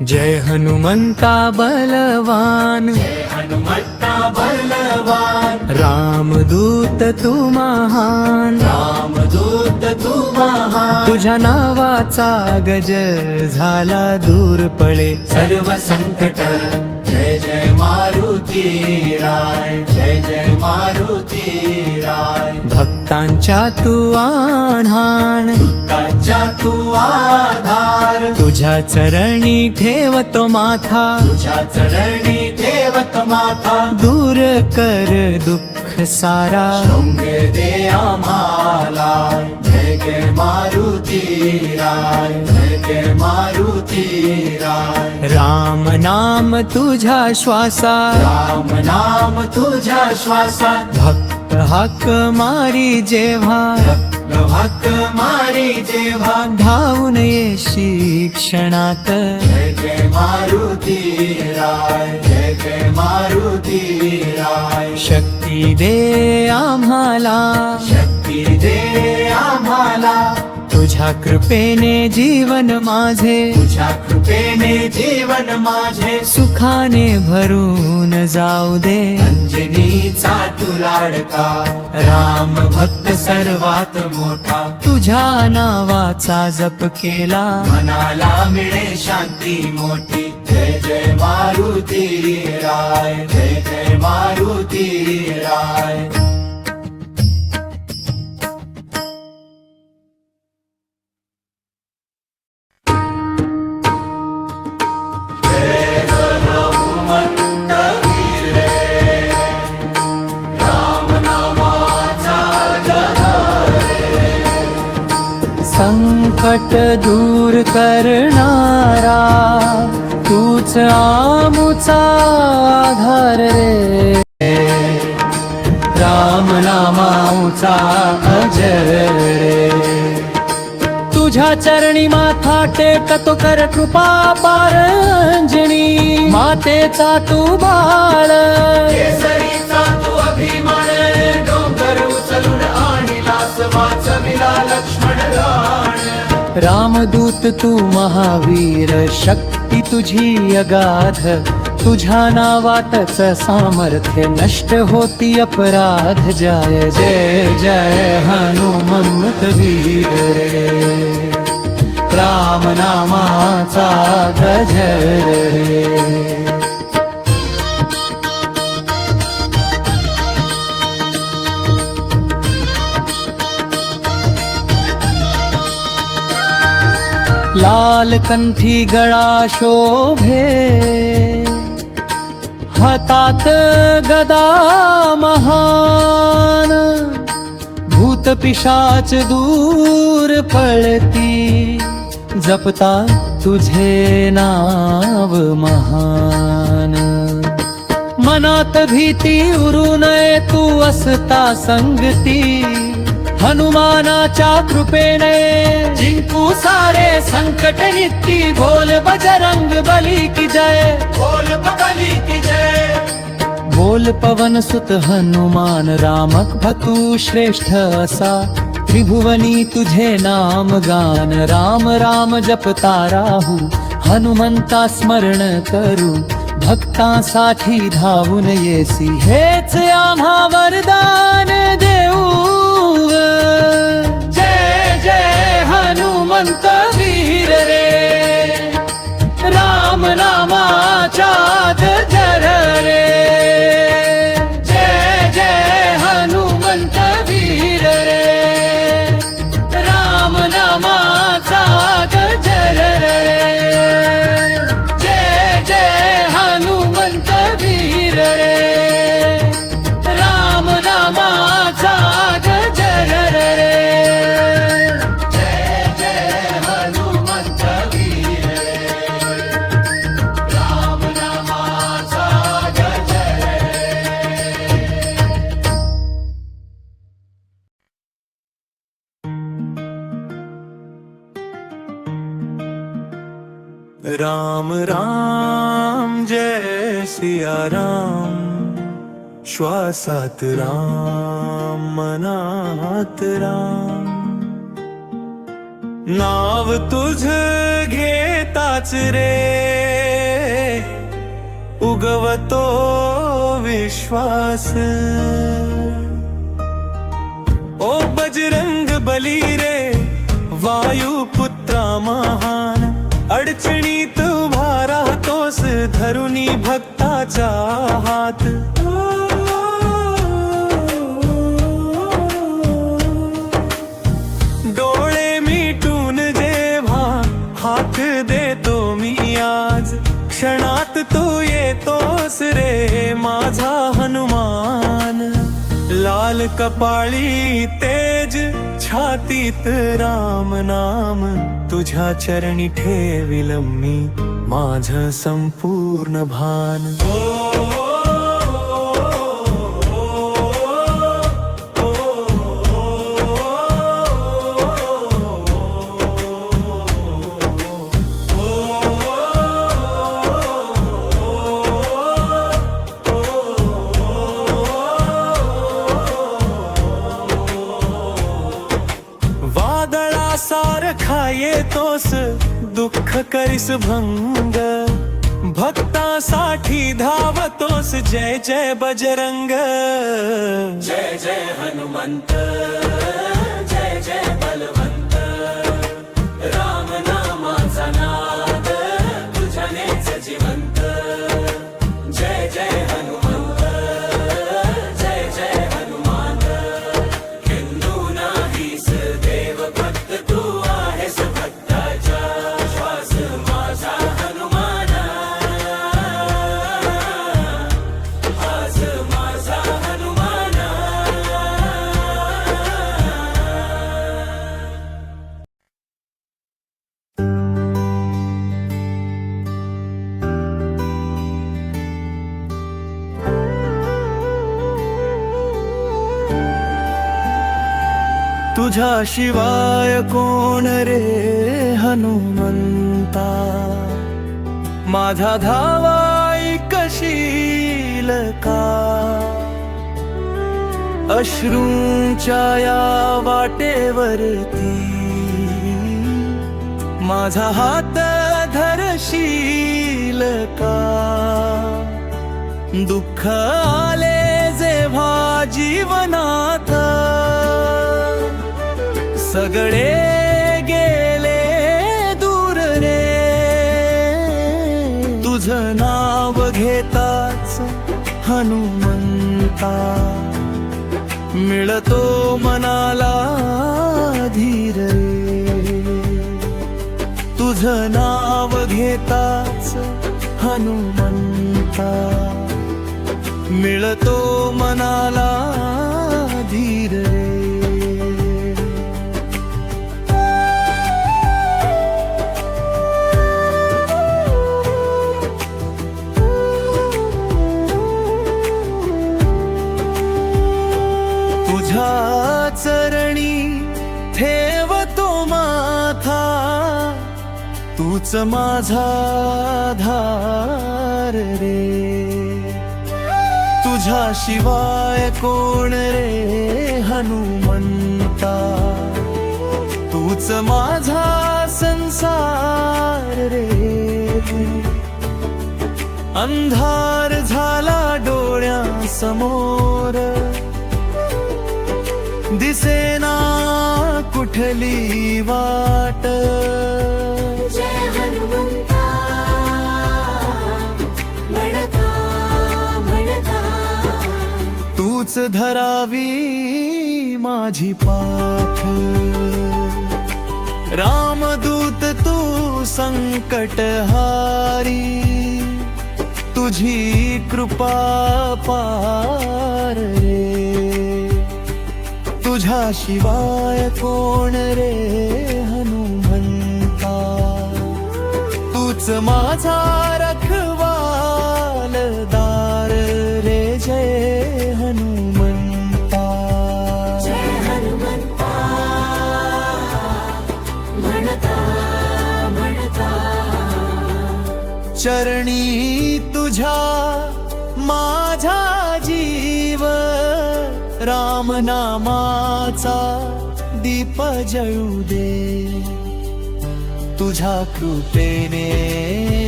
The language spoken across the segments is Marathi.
जय हनुमंता बलवान, जय हनुमंता बलवान, रामदूत तू महान, रामदूत तू महान. तुझ्या नावाचा गज झाला दूर पळे सर्व संकट. जय जय मारुती राय, जय जय मारुती राय. भक्तांच्या तू आधार, भक्तांच्या तू आधार. तुझ्या चरणी ठेवतो माथा, तुझ्या चरणी ठेवत माथा. दूर कर दुःख सारा, शृंग दे आम्हाला. जय जय मारुती राय, जय जय मारुती राय. राम नाम तुझ्या श्वासा, राम नाम तुझ्या श्वासात. भक्त हाक मारी जेव्हा, हक मारी जेव्हा. धावून येशी क्षणात. जय जय मारुती राय, जय जय मारुती राय. शक्ती दे आम्हाला, शक्ती दे आम्हाला. तुझ्या कृपेने जीवन माझे, तुझ्या कृपेने जीवन माझे. सुखाने भरून जाऊ दे. अंजनीचा तू लाडका, राम भक्त सर्वात मोठा. तुझ्या नावाचा जप केला, मनाला मिळे शांती मोठी. जय जय मारुती राय, जय जय मारुती राय. संकट दूर करणारा तूच आमुचा आधार रे. राम नामाचा अजर रे. तुझ्या चरणी माथा टेकतो कर कृपा पारंजनी. मातेचा तू बाळ, केसरीचा तू अभिमान. डोंगर उचलून आणिलास वाचविला लक्ष्मण राण. रामदूत तू महावीर, शक्ती तुझी अगाध. तुझ्या नावातच सामर्थ्य, नष्ट होती अपराध. जय जय जय हनुमंत वीर रे. राम नामाचा गजर रे. लाल कंठी गळा शोभे, हातात गदा महान. भूत पिशाच दूर पळती, जपता तुझे नाव महान. मनात भीती उरू नये, तू असता संगती. हनुमानाच्या कृपेने जिंकू सारे संकट नित्ती. बोल बजरंग बली की जय, बोल बली की जय. बोल पवन सुत हनुमान. रामक भतू श्रेष्ठ असा, त्रिभुवनी तुझे नाम गान. राम राम जपता राहू, हनुमंता स्मरण करू. भक्तांसाठी धावून येसी, हेच आम्हा वरदान देऊ. जय जय हनुमंत वीर रे. राम नामाचा गजर रे. जय जय हनुमंत वीर रे. राम नामाचा गजर रे. जय जय हनुमंत वीर रे. राम नामाचा गजर रे. जय जय हनुमंत वीर रे. राम नामाचा गजर रे. राम राम जय सिया राम. श्वासात राम, मनात राम. नाव तुझ घेता तुझ्यातलाच रे उगवतो विश्वास। ओ बजरंग बली रे वायुपुत्रा महान, अडचणीत उभा राहतोस धरुनी भक्ताचा हात। डोळे मिटून जेव्हा हाक देतो मी आज, क्षणात तू येतोस रे माझा हनुमान। लाल कपाळी तेज छातीत राम नाम, तुझ्या चरणी ठेविल मी माझं संपूर्ण भान। सारखा येतोस दुःख करीस भंग, भक्तासाठी धावतोस जय जय बजरंग। जय जय हनुमंत, जय जय बलवंत, राम नामाचा नाद तुझ्यानेच जिवंत। जय जय हनुमंत, जय जय हनुमान, हिंदू नाहीस देव भक्त तू आहेस भक्ताचा श्वास माझा हनुमाना। आज माझा हनुमाना। तुझ्याशिवाय कोण रे हनुमंता, माझा धावा ऐकशील का? अश्रूंच्या या वाटेवरती माझा हात धरशील का? दुःख आले जेव्हा जीवनात, सगळे गेले दूर रे, तुझं नाव घेताच हनुमंता, मिळतो मनाला धीर रे। तुझं नाव घेताच हनुमंता, मिळतो मनाला धीर रे। तुझ्या चरणी ठेवतो माथा, तूच माझा आधार रे। तुझ्याशिवाय कोण रे हनुमंता, तूच माझा संसार रे। अंधार झाला डोळ्यासमोर, दिसेना कुठली वाट। जय हनुमंता म्हणता म्हणता, तूच धरावी माझी पाठ। रामदूत तू संकटहारी, तुझी कृपा पार रे। तुझ्याशिवाय कोण रे हनुमंता, तूच माझा रखवालदार रे। जय हनुमंता, जय हनुमंता म्हणता म्हणता, चरणी तुझ्या माझा जीव, राम नामाचा दीप जळू दे। तुझ्या कृपेने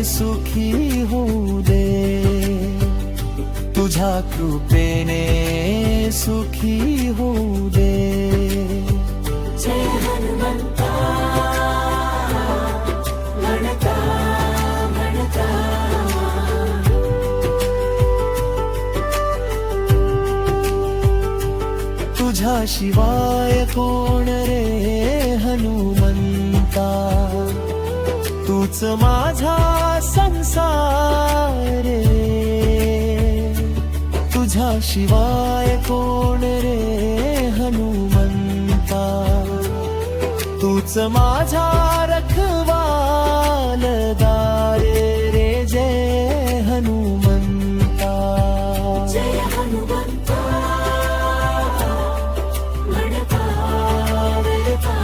सुखी होऊ दे, तुझ्या कृपेने सुखी होऊ दे. जय हनुमंता म्हणता म्हणता तुझ्या शिवाय कोण रे हनुमंता, तूच माझा संसार रे. तुझ्या शिवाय कोण रे हनुमंता, तूच माझा रखवालदार रे. जय हनुमंता. जय हनुमंता म्हणता म्हणता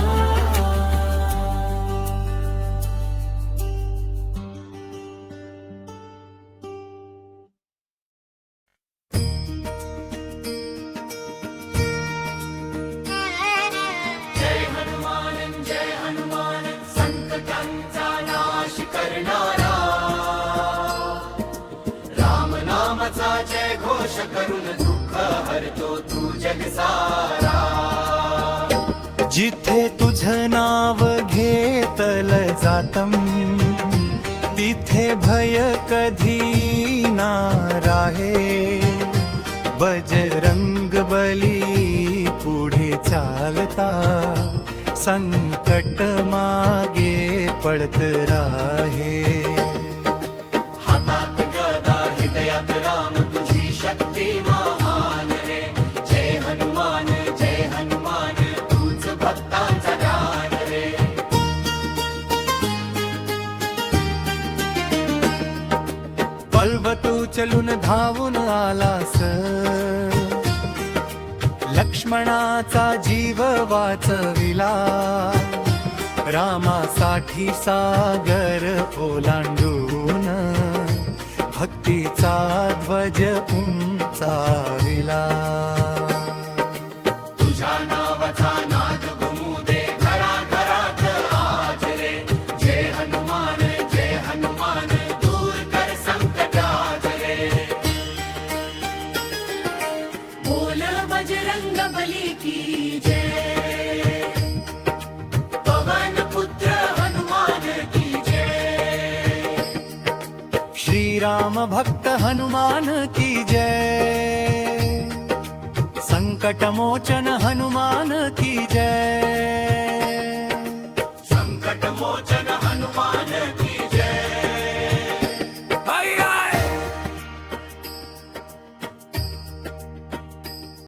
जय हनुमान जय हनुमान संकटांचा नाश करणारा, राम नामाचा जय घोष करून दुःख हरतो तू जगसारा. जिथे तुझं नाव घेतल जातम, तिथे भय कधी ना राहे. बजरंग बली पुढे चालता, संकट मागे पडत राहे. हातात गदा हृदयात राम तुझी शक्ती महान रे. जय हनुमान तूच भक्तांचा ज्ञान रे. पर्वतू चलून धावून आलास, लक्ष्मणाचा जीव वाचविला. रामासाठी सागर ओलांडून भक्तीचा ध्वज उंचाविला. तुझ्या नावाचा नाद घुमू दे घराघरात आज रे. जय हनुमान दूर कर संकट आज रे. बोल बजरंग बली की जय, पवन पुत्र हनुमान की जय. श्रीराम भक्त हनुमान की जय. संकट मोचन हनुमान की जय. संकट मोचन हनुमान